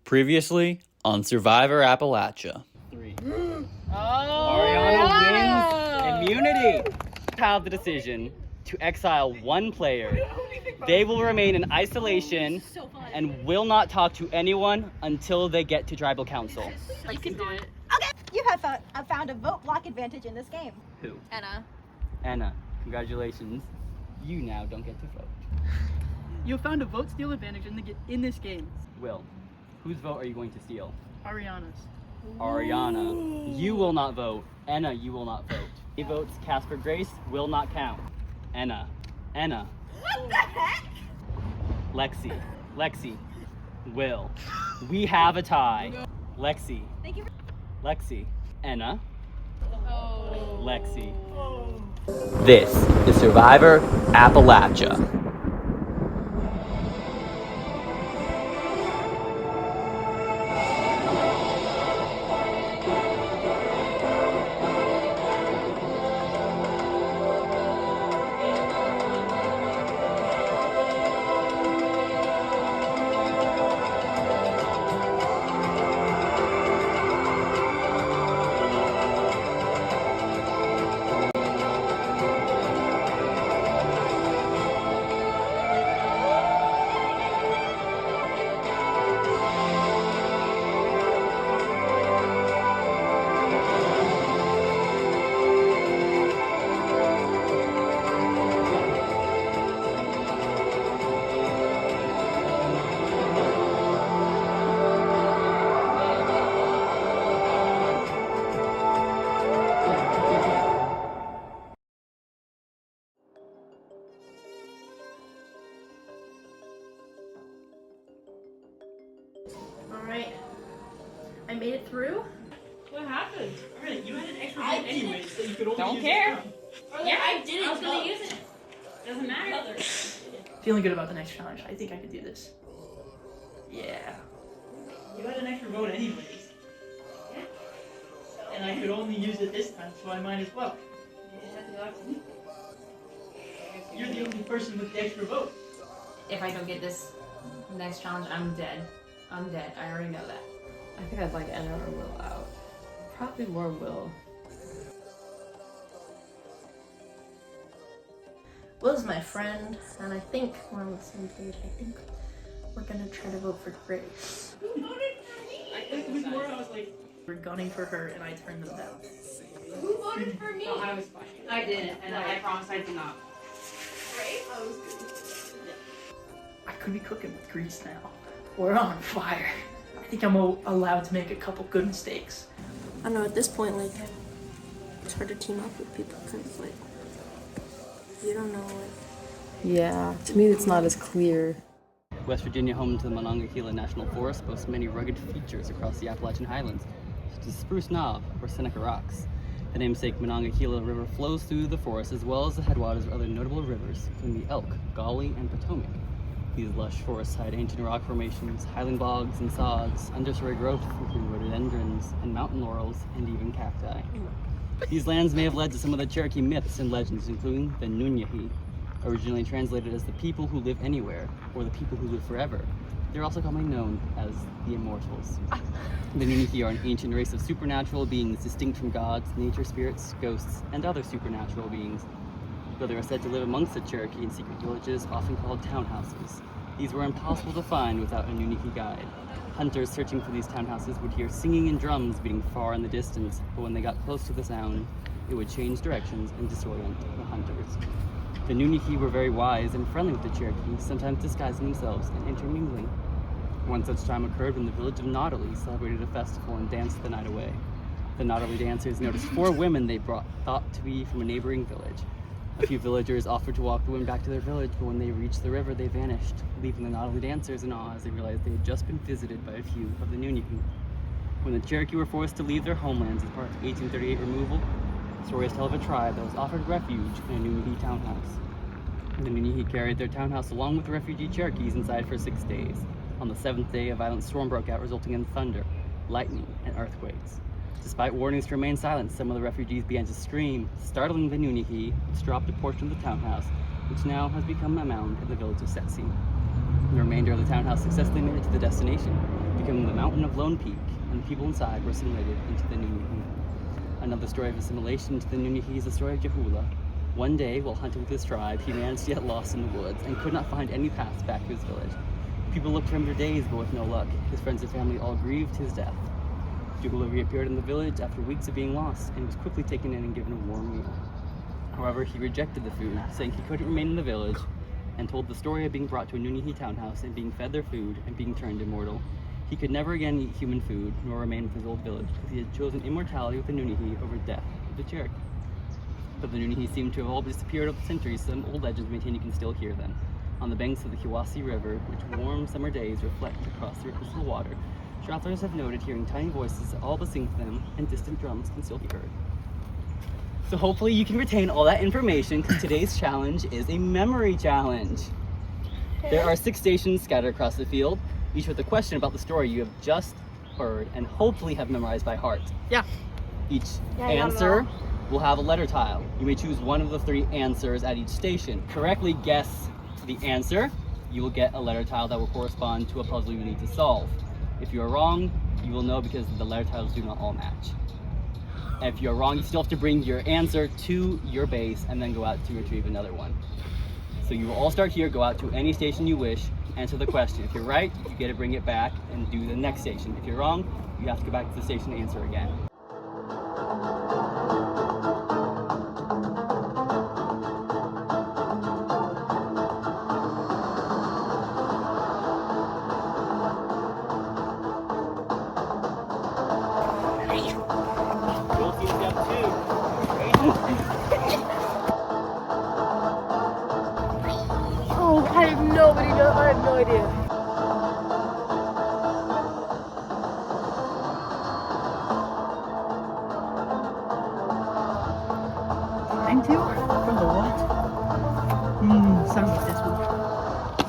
Previously on Survivor Appalachia. 3. Ariana wins immunity. Have the decision to exile one player. They will remain in isolation and will not talk to anyone until they get to tribal council. You can do it. Okay, you have found a vote block advantage in this game. Who? Anna. Anna, congratulations. You now don't get to vote. You found a vote steal advantage in this game. Will, whose vote are you going to steal? Ariana's. Ariana, you will not vote. Anna, you will not vote. He votes Casper Grace will not count. Anna. What the heck? Lexi, Will. We have a tie. Lexi, Thank you. Anna, Oh. Lexi. This is Survivor Appalachia. Alright. I made it through. What happened? Alright, you had an extra I vote anyway, so you could only Don't use care. it. Yeah, I did it. I was gonna use it. Doesn't matter. Feeling good about the next challenge. I think I could do this. Yeah. You had an extra vote anyways. And I could only use it this time, so I might as well. You're the only person with the extra vote. If I don't get this next challenge, I'm dead. I already know that. I think I'd like Anna or Will out. Probably more Will. Will's my friend, and I think we're on the same page. I think we're gonna try to vote for Grace. Who voted for me? It was more, I was like, we're gunning for her, and I turned them down. Who voted for me? No, I was fine. I didn't, and I promise I did not. Grace? I was good. I could be cooking with grease now. We're on fire. I think I'm allowed to make a couple good mistakes. I don't know, at this point, like, it's hard to team up with people because, like, you don't know, like, Yeah, to me it's not as clear. West Virginia, home to the Monongahela National Forest, boasts many rugged features across the Appalachian Highlands, such as Spruce Knob or Seneca Rocks. The namesake Monongahela River flows through the forest as well as the headwaters of other notable rivers, including the Elk, Gauley, and Potomac. These lush forests hide ancient rock formations, highland bogs and sods, understory growth including rhododendrons and mountain laurels, and even cacti. These lands may have led to some of the Cherokee myths and legends, including the Nunyahi, originally translated as the people who live anywhere, or the people who live forever. They're also commonly known as the Immortals. The Nunyahi are an ancient race of supernatural beings distinct from gods, nature spirits, ghosts, and other supernatural beings. Though they are said to live amongst the Cherokee in secret villages, often called townhouses. These were impossible to find without a Nunyahi guide. Hunters searching for these townhouses would hear singing and drums beating far in the distance, but when they got close to the sound, it would change directions and disorient the hunters. The Nunyahi were very wise and friendly with the Cherokee, sometimes disguising themselves and intermingling. One such time occurred when the village of Nautilus celebrated a festival and danced the night away. The Nautilus dancers noticed 4 women they brought thought to be from a neighboring village. A few villagers offered to walk the women back to their village, but when they reached the river, they vanished, leaving the Nautilus dancers in awe as they realized they had just been visited by a few of the Nunyahi. When the Cherokee were forced to leave their homelands as part of the 1838 removal, stories tell of a tribe that was offered refuge in a Nunyahi townhouse. The Nunyahi carried their townhouse along with the refugee Cherokees inside for 6 days. On the 7th day, a violent storm broke out, resulting in thunder, lightning, and earthquakes. Despite warnings to remain silent, some of the refugees began to scream, startling the Nunyahi, which dropped a portion of the townhouse, which now has become a mound in the village of Setsi. The remainder of the townhouse successfully made it to the destination. becoming the mountain of Lone Peak, and the people inside were assimilated into the Nunihi. Another story of assimilation into the Nunihi is the story of Jehula. One day, while hunting with his tribe, he managed to get lost in the woods and could not find any paths back to his village. People looked for him for days, but with no luck. His friends and family all grieved his death. Jehula reappeared in the village after weeks of being lost and was quickly taken in and given a warm meal. However, he rejected the food, saying he couldn't remain in the village, and told the story of being brought to a Nunihi townhouse and being fed their food and being turned immortal. He could never again eat human food, nor remain with his old village, because he had chosen immortality with the Nunihi over death with the Cherokee. But the Nunihi seem to have all disappeared over the centuries. Some old legends maintain you can still hear them. On the banks of the Hiwassee River, which warm summer days reflect across the crystal water, travelers have noted hearing tiny voices all but sing to them, and distant drums can still be heard. So hopefully you can retain all that information, because today's challenge is a memory challenge. There are 6 stations scattered across the field, each with a question about the story you have just heard and hopefully have memorized by heart. Yeah. Each Yeah, I got it answer all. will have a letter tile. You may choose one of the 3 answers at each station. Correctly guess the answer, you will get a letter tile that will correspond to a puzzle you need to solve. If you are wrong, you will know because the letter tiles do not all match. And if you're wrong, you still have to bring your answer to your base and then go out to retrieve another one. So you will all start here, go out to any station you wish, answer the question. If you're right, you get to bring it back and do the next station. If you're wrong, you have to go back to the station and answer again. You'll see step 2. Oh, I have no idea. Time to? From the what? Sounds like this one.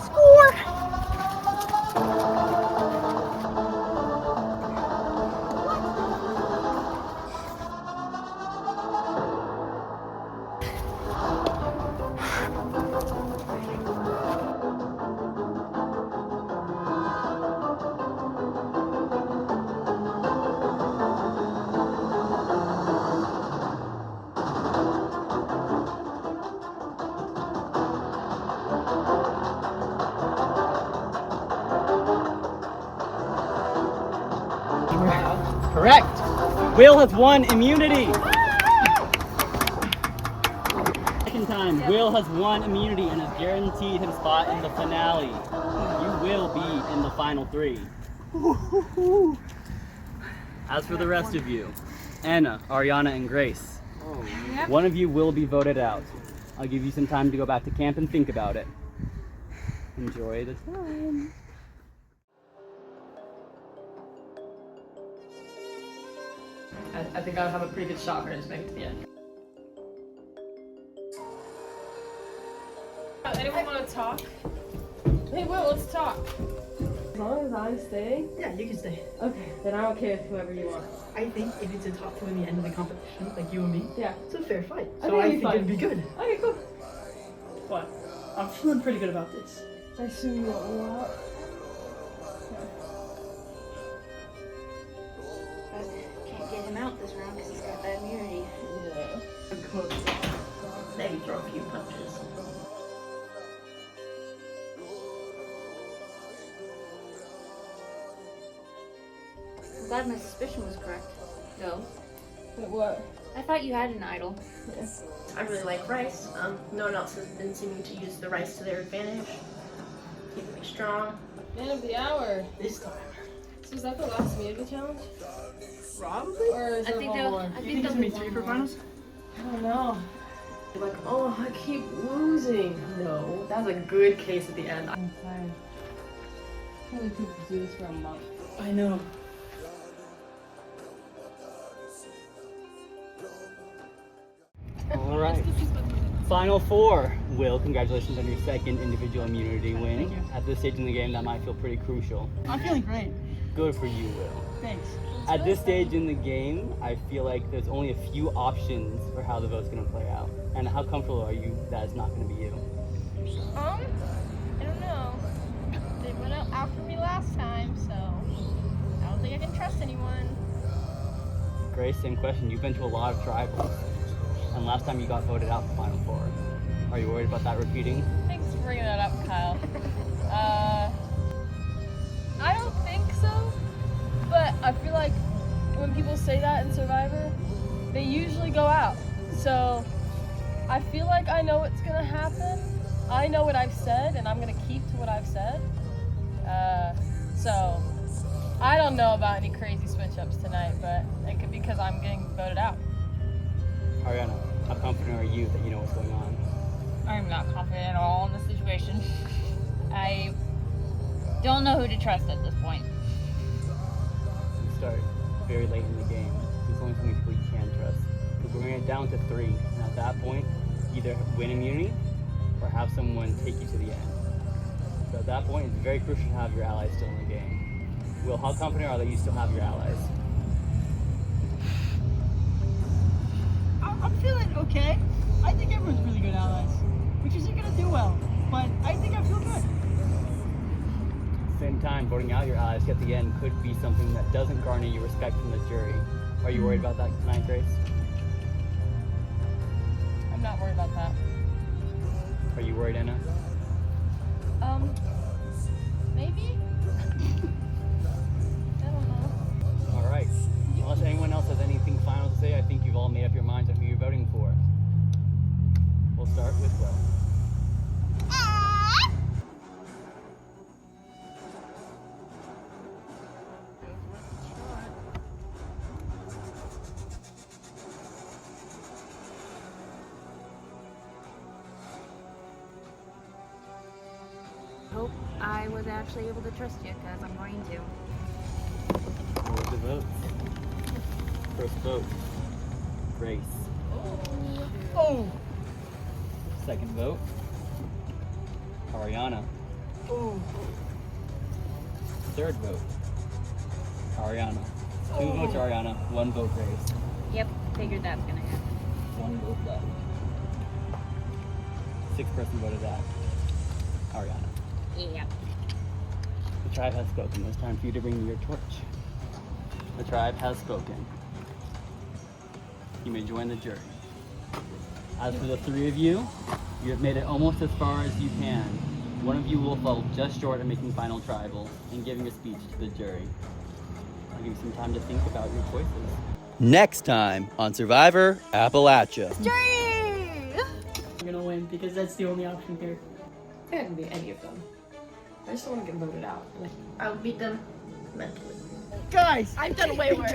Score! Correct. Will has won immunity. Second time, Will has won immunity and has guaranteed him spot in the finale. You will be in the final 3. As for the rest of you, Anna, Ariana, and Grace, one of you will be voted out. I'll give you some time to go back to camp and think about it. Enjoy the time. I think I'll have a pretty good shot for it to make it to the end. Anyone want to talk? Hey, Will, let's talk. As long as I stay? Yeah, you can stay. Okay, then I'm okay with whoever you want. I think if it's a top 2 in the end of the competition, like you and me, Yeah. it's a fair fight. I So think I it'd think be fun. it'd be good. Okay, cool. What? I'm feeling pretty good about this. I assume you want me out. Can't get him out this round because he's got that immunity. Yeah. Maybe throw a few punches. I'm glad my suspicion was correct. No. But what? I thought you had an idol. I really like rice. No one else has been seeming to use the rice to their advantage. Keeping me strong. Man of the hour. This time. So is that the last immunity challenge? Probably? Or is I there think one they'll- more? I You think think it's there'll gonna be be 3 one for more. finals? I don't know. You're like, oh, I keep losing. No, that was a good case at the end. I'm tired. I can't believe people do this for a month. I know. All right. Final 4. Will, congratulations on your 2nd individual immunity win. At this stage in the game, that might feel pretty crucial. I'm feeling great. Good for you, Will. Thanks. At this stage in the game, I feel like there's only a few options for how the vote's going to play out. And how comfortable are you that it's not going to be you? I don't know. They went out after me last time, so trust anyone. Grace, same question. You've been to a lot of tribals, and last time you got voted out for Final Four. Are you worried about that repeating? Thanks for bringing that up, Kyle. I don't think so, but I feel like when people say that in Survivor, they usually go out. So I feel like I know what's gonna happen. I know what I've said, and I'm gonna keep to what I've said. So I don't know about any crazy switch-ups tonight, but it could be because I'm getting voted out. Ariana, how confident are you that you know what's going on? I'm not confident at all in this situation. I don't know who to trust at this point. You start very late in the game. There's only so many people you can trust. Because we're going to get down to 3, and at that point, either win immunity or have someone take you to the end. So at that point, it's very crucial to have your allies still in the game. Will, how confident are you that you still have your allies? I'm feeling okay. I think everyone's really good allies, which isn't gonna do well, but I think I feel good. Same time, voting out your allies at the end could be something that doesn't garner you respect from the jury. Are you worried about that tonight, Grace? I'm not worried about that. Are you worried, Anna? Maybe? I don't know. All right. Unless anyone else has anything final to say, I think you've all made up your minds on who you're voting for. We'll start with Will. Hope I was actually able to trust you, because I'm going to. What was the vote? First vote, Grace. Oh. Second vote, Ariana. Oh. Third vote, Ariana. 2 votes Ariana, 1 vote Grace. Yep, figured that's gonna happen. 1 vote left. 6th person voted that. Ariana. Yep. The tribe has spoken. It's time for you to bring me your torch. The tribe has spoken. You may join the jury. As for the 3 of you, you have made it almost as far as you can. One of you will fall just short of making final tribal and giving a speech to the jury. I'll give you some time to think about your choices. Next time on Survivor Appalachia. I'm gonna win because that's the only option here. It can be any of them. I just don't want to get voted out. I'll beat them mentally. Guys, I've done way worse.